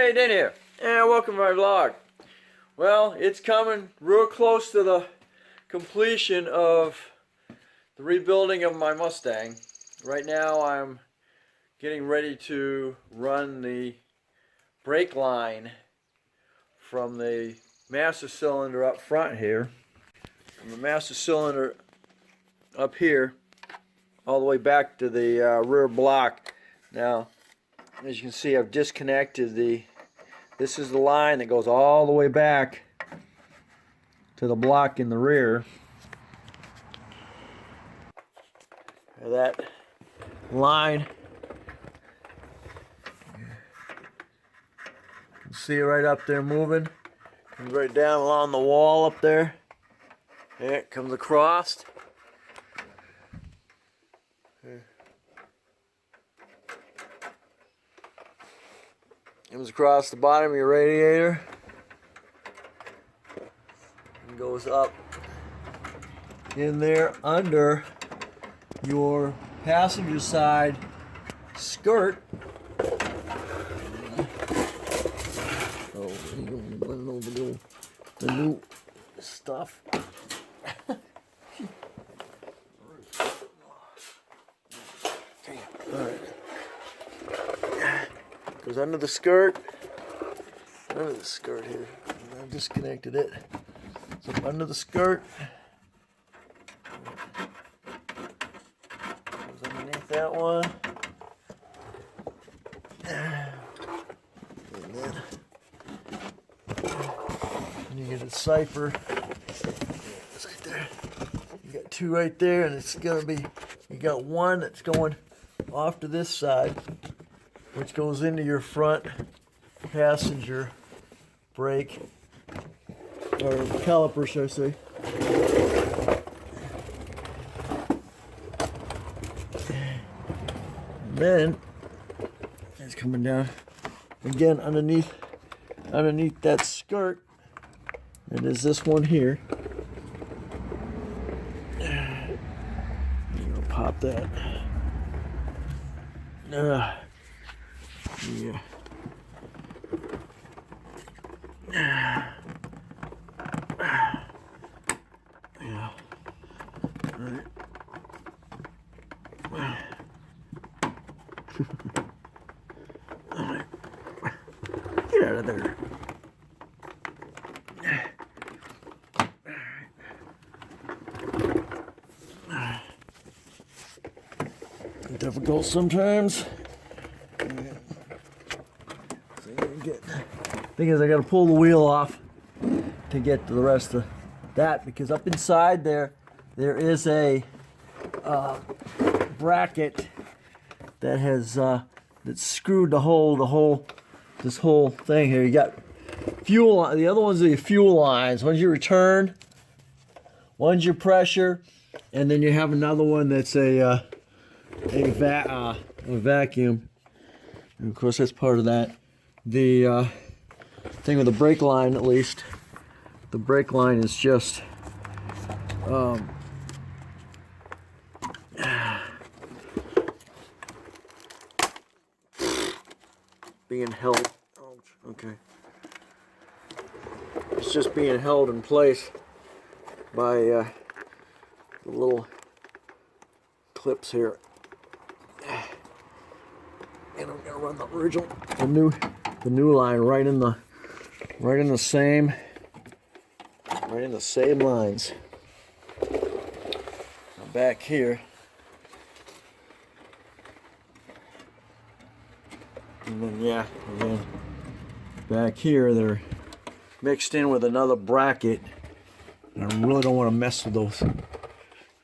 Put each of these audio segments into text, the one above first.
you doing here? And welcome to my vlog. Well, it's coming real close to the completion of the rebuilding of my Mustang. Right now I'm getting ready to run the brake line from the master cylinder up front here, from the master cylinder up here all the way back to the rear block. Now, as you can see, I've disconnected this is the line that goes all the way back to the block in the rear. That line, you can see it right up there moving. Comes right down along the wall up there. There it comes across. Comes across the bottom of your radiator and goes up in there under your passenger side skirt. Oh, the new stuff. Alright. Goes under the skirt. Under the skirt here. I've disconnected it. So under the skirt. Goes underneath that one. And then you get a cipher. It's right there. You got two right there, and it's gonna be, you got one that's going off to this side, which goes into your front passenger brake, or caliper, should I say. And then it's coming down again underneath that skirt. It is this one here. I'm gonna pop that. Yeah. Yeah. Right. All right. Get out of there. Difficult sometimes. Thing is, I got to pull the wheel off to get to the rest of that, because up inside there is a bracket that has that's screwed to hold this whole thing here. You got fuel. The other ones are your fuel lines. One's your return, one's your pressure, and then you have another one that's a vacuum. And of course, that's part of that. The thing with the brake line, at least, the brake line is just being held. Okay, it's just being held in place by the little clips here. And I'm gonna run the original, the new line right in the same lines. Now back here, and then again back here they're mixed in with another bracket, and I really don't want to mess with those.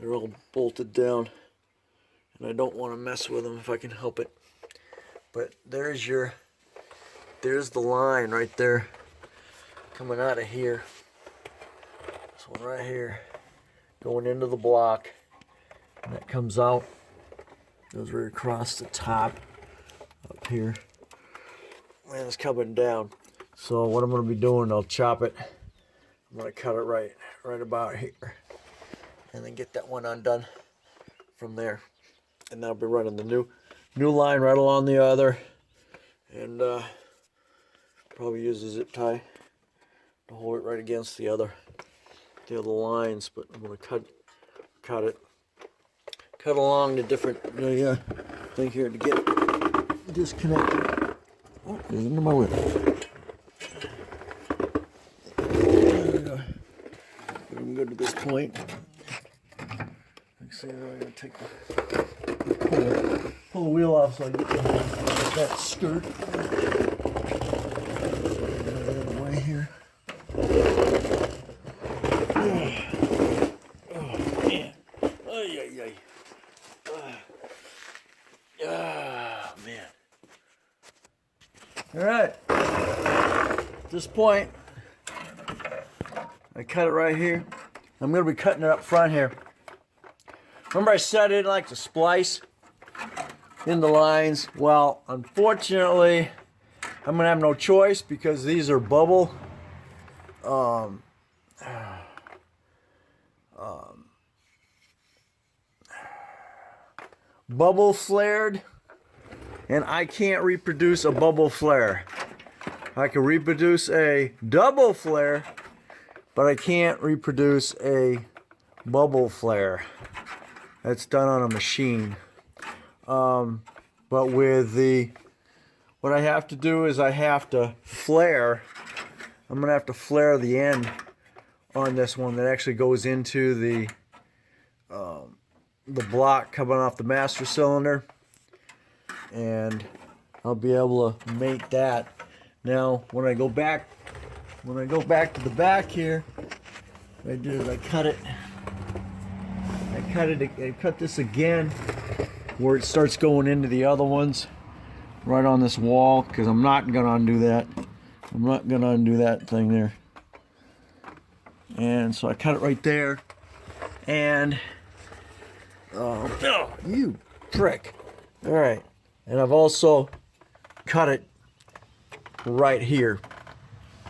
They're all bolted down, and I don't want to mess with them if I can help it. But there's the line right there coming out of here. This one right here going into the block, and that comes out, goes right across the top up here, and it's coming down. So what I'm going to be doing, I'll chop it. I'm going to cut it right about here, and then get that one undone from there, and I'll be running the new line right along the other, and Probably use a zip tie to hold it right against the other lines, but I'm gonna cut along the different thing here to get disconnected. Oh, it's under my whip. There we go. I'm good to this point. See, I'm gonna take pull the wheel off so I get that skirt out of the way here. Oh man! Ay. Ah man! All right. At this point, I cut it right here. I'm gonna be cutting it up front here. Remember I said I didn't like to splice in the lines? Well, unfortunately, I'm gonna have no choice because these are bubble bubble flared, and I can't reproduce a bubble flare. I can reproduce a double flare, but I can't reproduce a bubble flare. That's done on a machine. But with what I have to do is I have to flare. I'm gonna have to flare the end on this one that actually goes into the block coming off the master cylinder, and I'll be able to mate that. Now, when I go back to the back here, what I do is I cut this again where it starts going into the other ones right on this wall, because I'm not going to undo that. I'm not going to undo that thing there. And so I cut it right there. And oh, you prick. All right. And I've also cut it right here,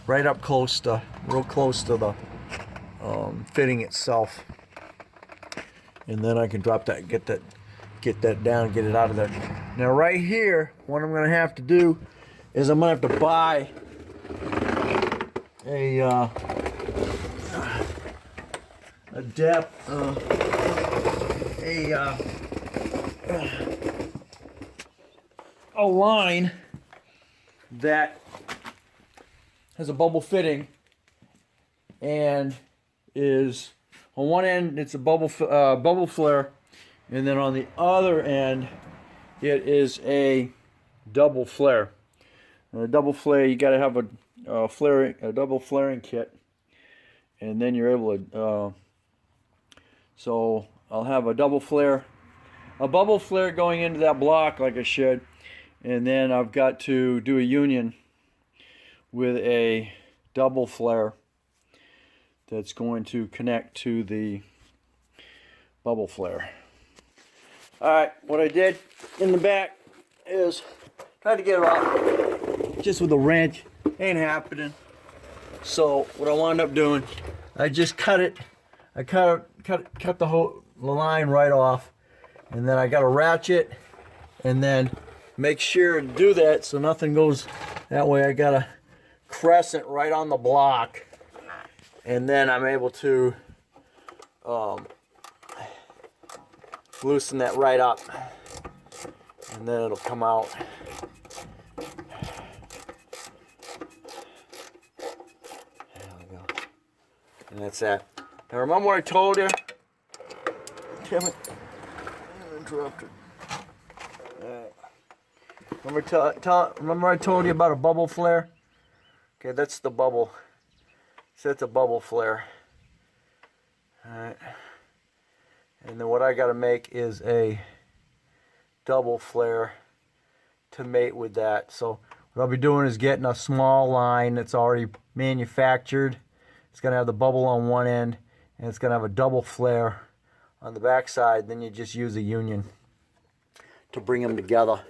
right up close to, real close to the fitting itself. And then I can drop that, get that down, get it out of there. Now right here, what I'm gonna have to do is I'm gonna have to buy a line that has a bubble fitting and is on one end it's a bubble flare, and then on the other end it is a double flare. And a double flare, you got to have a double flaring kit, and then you're able to. So I'll have a double flare, a bubble flare going into that block like I should, and then I've got to do a union with a double flare that's going to connect to the bubble flare. Alright, what I did in the back is try to get it off just with a wrench. Ain't happening. So what I wound up doing, I just cut it. I cut the whole line right off, and then I got a ratchet, and then make sure to do that so nothing goes that way. I got a crescent right on the block, and then I'm able to loosen that right up, and then it'll come out. There we go. And that's that. Now remember what I told you? Damn it. I interrupted. Alright. Remember I told you about a bubble flare? Okay, that's the bubble. So that's a bubble flare. Alright. And then what I got to make is a double flare to mate with that. So what I'll be doing is getting a small line that's already manufactured. It's going to have the bubble on one end, and it's going to have a double flare on the back side. Then you just use a union to bring them together.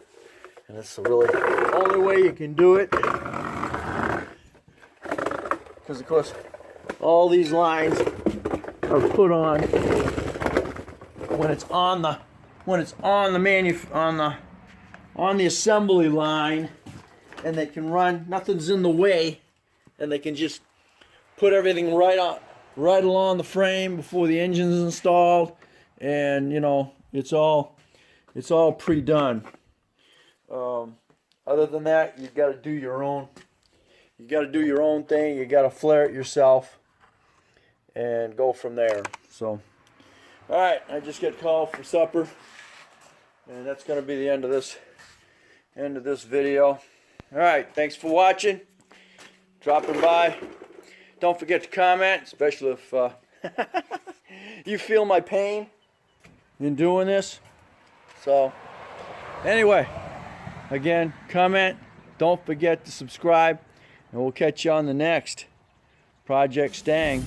And that's really the only way you can do it. Because of course all these lines are put on when it's on the assembly line, and they can run, nothing's in the way, and they can just put everything right along the frame before the engine's installed, and you know, it's all pre-done. Other than that, you got to do your own thing. You got to flare it yourself and go from there. So all right, I just get called for supper, and that's going to be the end of this video. All right, thanks for watching, dropping by. Don't forget to comment, especially if you feel my pain in doing this. So anyway, again, comment, don't forget to subscribe, and we'll catch you on the next Project Stang.